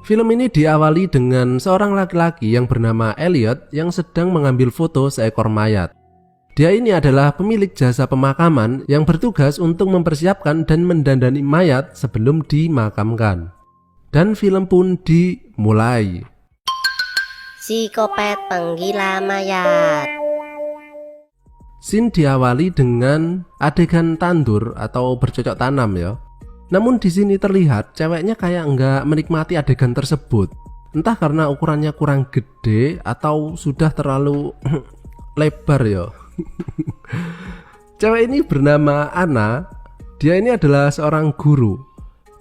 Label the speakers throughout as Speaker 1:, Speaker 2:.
Speaker 1: Film ini diawali dengan seorang laki-laki yang bernama Elliot yang sedang mengambil foto seekor mayat. Dia ini adalah pemilik jasa pemakaman yang bertugas untuk mempersiapkan dan mendandani mayat sebelum dimakamkan. Dan film pun dimulai.
Speaker 2: Psikopat penggila mayat.
Speaker 1: Scene diawali dengan adegan tandur atau bercocok tanam ya. Namun di sini terlihat ceweknya kayak nggak menikmati adegan tersebut. Entah karena ukurannya kurang gede atau sudah terlalu lebar ya. Cewek ini bernama Anna. Dia ini adalah seorang guru.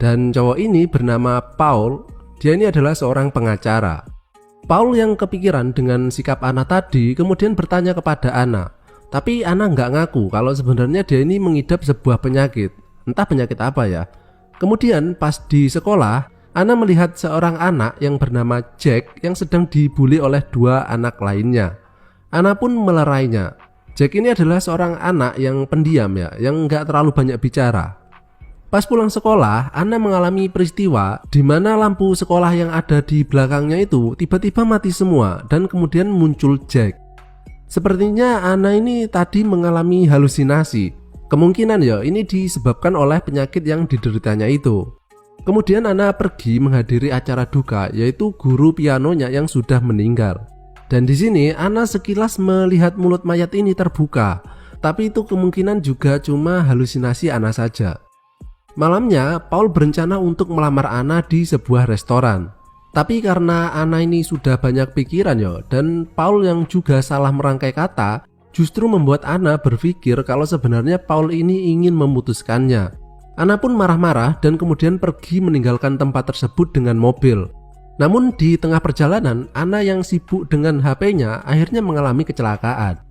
Speaker 1: Dan cowok ini bernama Paul. Dia ini adalah seorang pengacara. Paul yang kepikiran dengan sikap Anna tadi kemudian bertanya kepada Anna. Tapi Anna nggak ngaku kalau sebenarnya dia ini mengidap sebuah penyakit. Entah penyakit apa ya. Kemudian pas di sekolah, Anna melihat seorang anak yang bernama Jack yang sedang dibully oleh dua anak lainnya. Anna pun melerainya. Jack ini adalah seorang anak yang pendiam ya, yang nggak terlalu banyak bicara. Pas pulang sekolah, Anna mengalami peristiwa di mana lampu sekolah yang ada di belakangnya itu tiba-tiba mati semua dan kemudian muncul Jack. Sepertinya Anna ini tadi mengalami halusinasi. Kemungkinan ya ini disebabkan oleh penyakit yang dideritanya itu. Kemudian Anna pergi menghadiri acara duka, yaitu guru pianonya yang sudah meninggal. Dan di sini Anna sekilas melihat mulut mayat ini terbuka, tapi itu kemungkinan juga cuma halusinasi Anna saja. Malamnya Paul berencana untuk melamar Anna di sebuah restoran. Tapi karena Anna ini sudah banyak pikiran ya, dan Paul yang juga salah merangkai kata justru membuat Anna berpikir kalau sebenarnya Paul ini ingin memutuskannya. Anna pun marah-marah dan kemudian pergi meninggalkan tempat tersebut dengan mobil. Namun di tengah perjalanan, Anna yang sibuk dengan HP-nya akhirnya mengalami kecelakaan.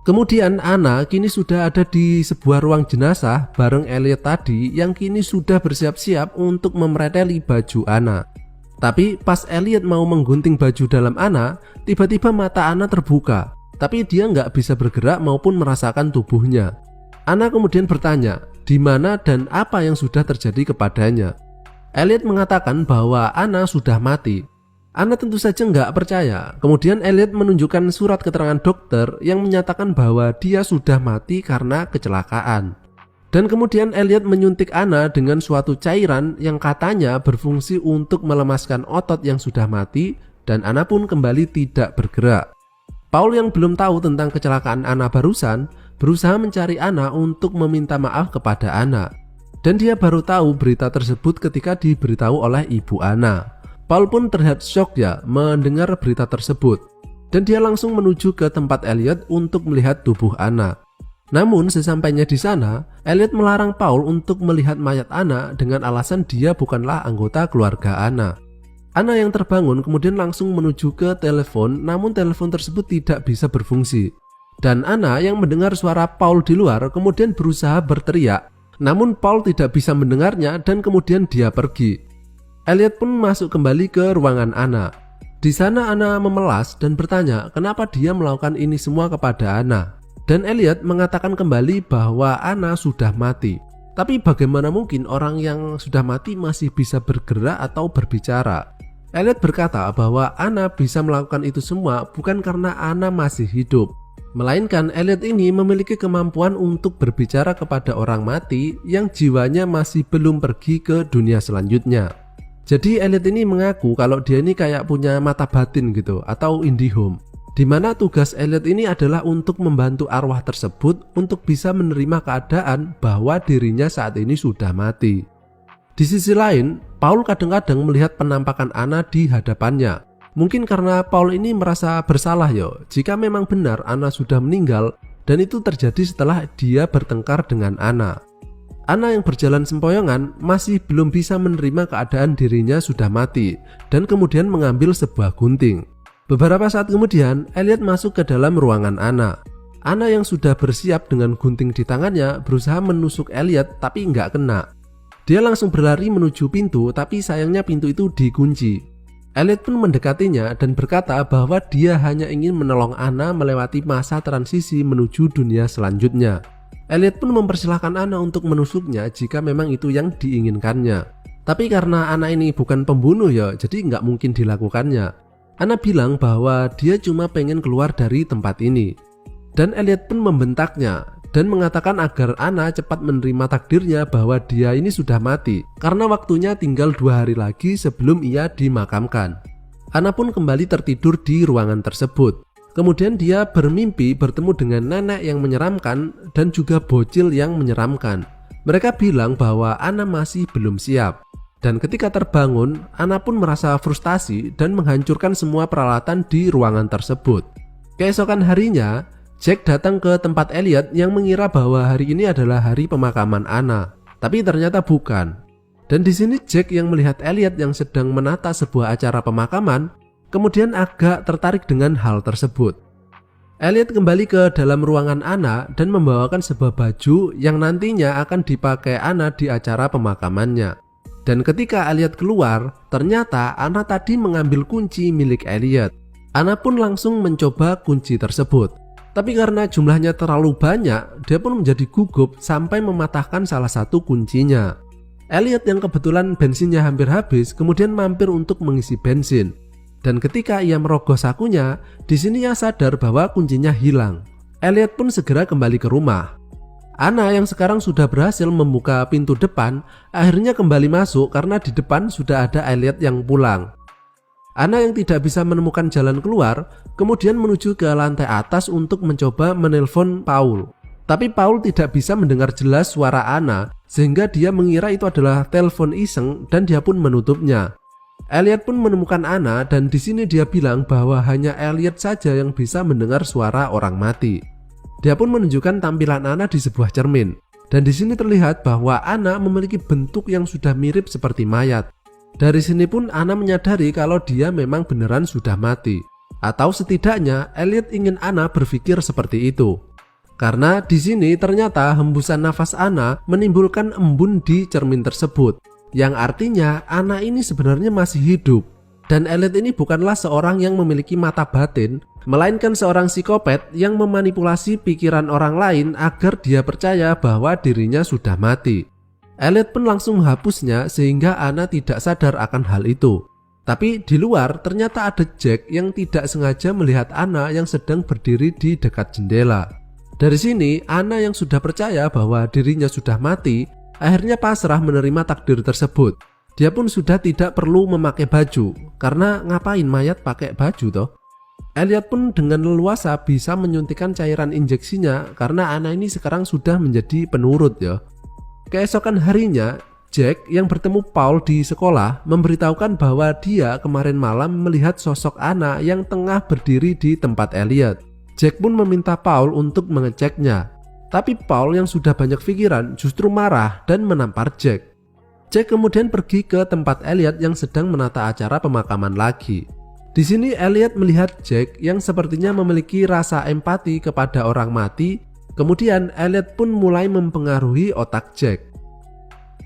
Speaker 1: Kemudian Anna kini sudah ada di sebuah ruang jenazah bareng Elliot tadi yang kini sudah bersiap-siap untuk memreteli baju Anna. Tapi pas Elliot mau menggunting baju dalam Anna, tiba-tiba mata Anna terbuka. Tapi dia nggak bisa bergerak maupun merasakan tubuhnya. Anna kemudian bertanya, di mana dan apa yang sudah terjadi kepadanya. Elliot mengatakan bahwa Anna sudah mati. Anna tentu saja nggak percaya. Kemudian Elliot menunjukkan surat keterangan dokter yang menyatakan bahwa dia sudah mati karena kecelakaan. Dan kemudian Elliot menyuntik Anna dengan suatu cairan yang katanya berfungsi untuk melemaskan otot yang sudah mati, dan Anna pun kembali tidak bergerak. Paul yang belum tahu tentang kecelakaan Anna barusan berusaha mencari Anna untuk meminta maaf kepada Anna. Dan dia baru tahu berita tersebut ketika diberitahu oleh ibu Anna. Paul pun terlihat syok ya mendengar berita tersebut. Dan dia langsung menuju ke tempat Elliot untuk melihat tubuh Anna. Namun sesampainya di sana, Elliot melarang Paul untuk melihat mayat Anna dengan alasan dia bukanlah anggota keluarga Anna. Anna yang terbangun kemudian langsung menuju ke telepon, namun telepon tersebut tidak bisa berfungsi. Dan Anna yang mendengar suara Paul di luar kemudian berusaha berteriak, namun Paul tidak bisa mendengarnya dan kemudian dia pergi. Elliot pun masuk kembali ke ruangan Anna. Di sana Anna memelas dan bertanya kenapa dia melakukan ini semua kepada Anna. Dan Elliot mengatakan kembali bahwa Anna sudah mati. Tapi bagaimana mungkin orang yang sudah mati masih bisa bergerak atau berbicara? Elliot berkata bahwa Anna bisa melakukan itu semua bukan karena Anna masih hidup, melainkan Elliot ini memiliki kemampuan untuk berbicara kepada orang mati yang jiwanya masih belum pergi ke dunia selanjutnya. Jadi Elliot ini mengaku kalau dia ini kayak punya mata batin gitu atau IndiHome, dimana tugas Elliot ini adalah untuk membantu arwah tersebut untuk bisa menerima keadaan bahwa dirinya saat ini sudah mati. Di sisi lain, Paul kadang-kadang melihat penampakan Anna di hadapannya. Mungkin karena Paul ini merasa bersalah yo, jika memang benar Anna sudah meninggal dan itu terjadi setelah dia bertengkar dengan Anna. Anna yang berjalan sempoyongan masih belum bisa menerima keadaan dirinya sudah mati dan kemudian mengambil sebuah gunting. Beberapa saat kemudian, Elliot masuk ke dalam ruangan Anna. Anna yang sudah bersiap dengan gunting di tangannya berusaha menusuk Elliot tapi nggak kena. Dia langsung berlari menuju pintu, tapi sayangnya pintu itu dikunci. Elliot pun mendekatinya dan berkata bahwa dia hanya ingin menolong Anna melewati masa transisi menuju dunia selanjutnya. Elliot pun mempersilahkan Anna untuk menusuknya jika memang itu yang diinginkannya. Tapi karena Anna ini bukan pembunuh ya, jadi nggak mungkin dilakukannya. Anna bilang bahwa dia cuma pengen keluar dari tempat ini. Dan Elliot pun membentaknya dan mengatakan agar Anna cepat menerima takdirnya bahwa dia ini sudah mati karena waktunya tinggal 2 hari lagi sebelum ia dimakamkan. Anna pun kembali tertidur di ruangan tersebut. Kemudian dia bermimpi bertemu dengan nenek yang menyeramkan dan juga bocil yang menyeramkan. Mereka bilang bahwa Anna masih belum siap. Dan ketika terbangun, Anna pun merasa frustasi dan menghancurkan semua peralatan di ruangan tersebut. Keesokan harinya, Jack datang ke tempat Elliot yang mengira bahwa hari ini adalah hari pemakaman Anna, tapi ternyata bukan. Dan di sini Jack yang melihat Elliot yang sedang menata sebuah acara pemakaman, kemudian agak tertarik dengan hal tersebut. Elliot kembali ke dalam ruangan Anna dan membawakan sebuah baju yang nantinya akan dipakai Anna di acara pemakamannya. Dan ketika Elliot keluar, ternyata Anna tadi mengambil kunci milik Elliot. Anna pun langsung mencoba kunci tersebut. Tapi karena jumlahnya terlalu banyak, dia pun menjadi gugup sampai mematahkan salah satu kuncinya. Elliot yang kebetulan bensinnya hampir habis kemudian mampir untuk mengisi bensin. Dan ketika ia merogoh sakunya, di sini ia sadar bahwa kuncinya hilang. Elliot pun segera kembali ke rumah. Anna yang sekarang sudah berhasil membuka pintu depan, akhirnya kembali masuk karena di depan sudah ada Elliot yang pulang. Anna yang tidak bisa menemukan jalan keluar, kemudian menuju ke lantai atas untuk mencoba menelpon Paul. Tapi Paul tidak bisa mendengar jelas suara Anna, sehingga dia mengira itu adalah telepon iseng dan dia pun menutupnya. Elliot pun menemukan Anna dan di sini dia bilang bahwa hanya Elliot saja yang bisa mendengar suara orang mati. Dia pun menunjukkan tampilan Anna di sebuah cermin, dan di sini terlihat bahwa Anna memiliki bentuk yang sudah mirip seperti mayat. Dari sini pun Anna menyadari kalau dia memang beneran sudah mati. Atau setidaknya Elliot ingin Anna berpikir seperti itu. Karena di sini ternyata hembusan nafas Anna menimbulkan embun di cermin tersebut. Yang artinya Anna ini sebenarnya masih hidup. Dan Elliot ini bukanlah seorang yang memiliki mata batin, melainkan seorang psikopat yang memanipulasi pikiran orang lain agar dia percaya bahwa dirinya sudah mati. Elliot pun langsung menghapusnya sehingga Anna tidak sadar akan hal itu. Tapi di luar ternyata ada Jack yang tidak sengaja melihat Anna yang sedang berdiri di dekat jendela. Dari sini Anna yang sudah percaya bahwa dirinya sudah mati akhirnya pasrah menerima takdir tersebut. Dia pun sudah tidak perlu memakai baju, karena ngapain mayat pakai baju toh. Elliot pun dengan leluasa bisa menyuntikkan cairan injeksinya karena Anna ini sekarang sudah menjadi penurut ya. Keesokan harinya, Jack yang bertemu Paul di sekolah memberitahukan bahwa dia kemarin malam melihat sosok Anna yang tengah berdiri di tempat Elliot. Jack pun meminta Paul untuk mengeceknya. Tapi Paul yang sudah banyak pikiran justru marah dan menampar Jack. Jack kemudian pergi ke tempat Elliot yang sedang menata acara pemakaman lagi. Di sini Elliot melihat Jack yang sepertinya memiliki rasa empati kepada orang mati. Kemudian Elliot pun mulai mempengaruhi otak Jack.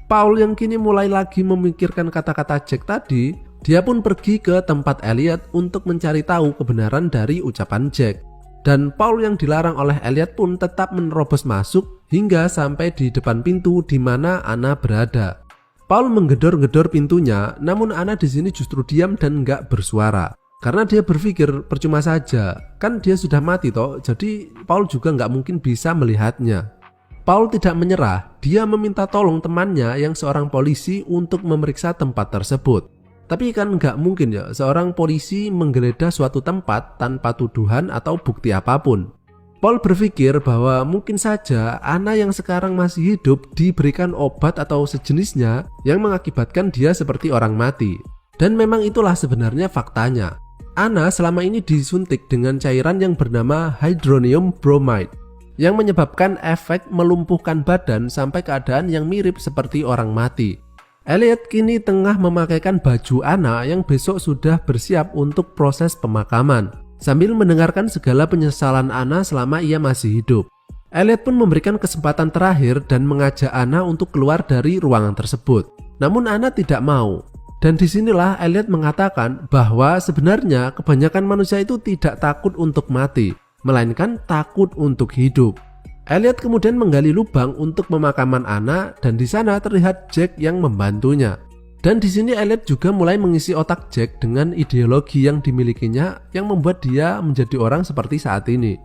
Speaker 1: Paul yang kini mulai lagi memikirkan kata-kata Jack tadi, dia pun pergi ke tempat Elliot untuk mencari tahu kebenaran dari ucapan Jack. Dan Paul yang dilarang oleh Elliot pun tetap menerobos masuk hingga sampai di depan pintu di mana Anna berada. Paul menggedor-gedor pintunya, namun Anna di sini justru diam dan nggak bersuara. Karena dia berpikir percuma saja, kan dia sudah mati toh, jadi Paul juga nggak mungkin bisa melihatnya. Paul tidak menyerah, dia meminta tolong temannya yang seorang polisi untuk memeriksa tempat tersebut. Tapi kan nggak mungkin ya seorang polisi menggeledah suatu tempat tanpa tuduhan atau bukti apapun. Paul berpikir bahwa mungkin saja Anna yang sekarang masih hidup diberikan obat atau sejenisnya yang mengakibatkan dia seperti orang mati. Dan memang itulah sebenarnya faktanya. Anna selama ini disuntik dengan cairan yang bernama hydronium bromide yang menyebabkan efek melumpuhkan badan sampai keadaan yang mirip seperti orang mati. Elliot kini tengah memakaikan baju Anna yang besok sudah bersiap untuk proses pemakaman, sambil mendengarkan segala penyesalan Anna selama ia masih hidup. Elliot pun memberikan kesempatan terakhir dan mengajak Anna untuk keluar dari ruangan tersebut. Namun Anna tidak mau. Dan disinilah Elliot mengatakan bahwa sebenarnya kebanyakan manusia itu tidak takut untuk mati, melainkan takut untuk hidup. Elliot kemudian menggali lubang untuk pemakaman Anna dan di sana terlihat Jack yang membantunya. Dan di sini Elliot juga mulai mengisi otak Jack dengan ideologi yang dimilikinya yang membuat dia menjadi orang seperti saat ini.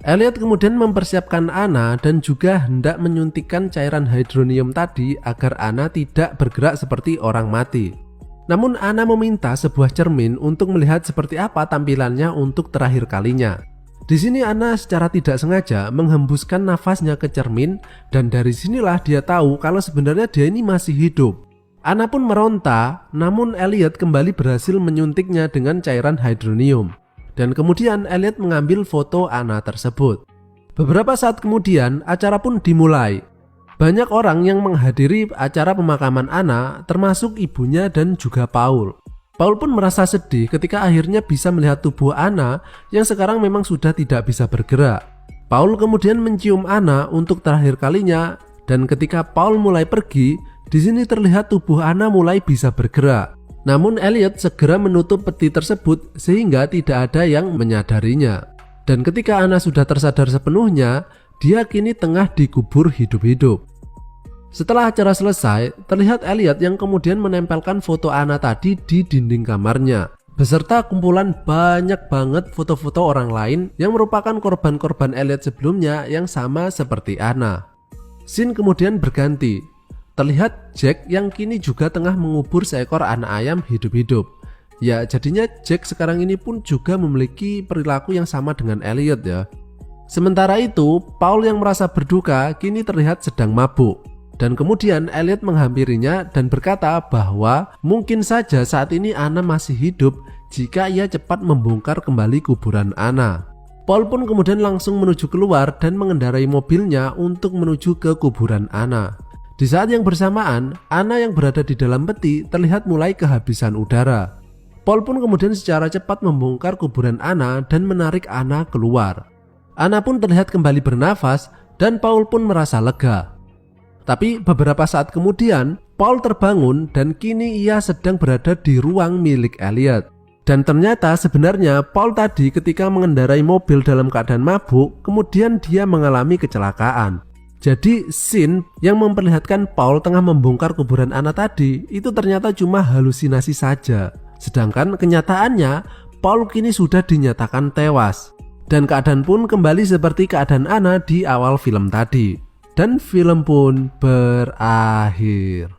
Speaker 1: Elliot kemudian mempersiapkan Anna dan juga hendak menyuntikkan cairan hydronium tadi agar Anna tidak bergerak seperti orang mati. Namun Anna meminta sebuah cermin untuk melihat seperti apa tampilannya untuk terakhir kalinya. Di sini Anna secara tidak sengaja menghembuskan nafasnya ke cermin dan dari sinilah dia tahu kalau sebenarnya dia ini masih hidup. Anna pun meronta, namun Elliot kembali berhasil menyuntiknya dengan cairan hydronium. Dan kemudian Elliot mengambil foto Anna tersebut. Beberapa saat kemudian acara pun dimulai. Banyak orang yang menghadiri acara pemakaman Anna, termasuk ibunya dan juga Paul. Paul pun merasa sedih ketika akhirnya bisa melihat tubuh Anna yang sekarang memang sudah tidak bisa bergerak. Paul kemudian mencium Anna untuk terakhir kalinya dan ketika Paul mulai pergi, di sini terlihat tubuh Anna mulai bisa bergerak. Namun Elliot segera menutup peti tersebut sehingga tidak ada yang menyadarinya. Dan ketika Anna sudah tersadar sepenuhnya, dia kini tengah dikubur hidup-hidup. Setelah acara selesai, terlihat Elliot yang kemudian menempelkan foto Anna tadi di dinding kamarnya, beserta kumpulan banyak banget foto-foto orang lain yang merupakan korban-korban Elliot sebelumnya yang sama seperti Anna. Scene kemudian berganti. Terlihat Jack yang kini juga tengah mengubur seekor anak ayam hidup-hidup. Ya, jadinya Jack sekarang ini pun juga memiliki perilaku yang sama dengan Elliot ya. Sementara itu, Paul yang merasa berduka kini terlihat sedang mabuk. Dan kemudian Elliot menghampirinya dan berkata bahwa mungkin saja saat ini Anna masih hidup jika ia cepat membongkar kembali kuburan Anna. Paul pun kemudian langsung menuju keluar dan mengendarai mobilnya untuk menuju ke kuburan Anna. Di saat yang bersamaan, Anna yang berada di dalam peti terlihat mulai kehabisan udara. Paul pun kemudian secara cepat membongkar kuburan Anna dan menarik Anna keluar. Anna pun terlihat kembali bernafas dan Paul pun merasa lega. Tapi beberapa saat kemudian, Paul terbangun dan kini ia sedang berada di ruang milik Elliot. Dan ternyata sebenarnya Paul tadi ketika mengendarai mobil dalam keadaan mabuk, kemudian dia mengalami kecelakaan. Jadi scene yang memperlihatkan Paul tengah membongkar kuburan Anna tadi itu ternyata cuma halusinasi saja. Sedangkan kenyataannya Paul kini sudah dinyatakan tewas. Dan keadaan pun kembali seperti keadaan Anna di awal film tadi. Dan film pun berakhir.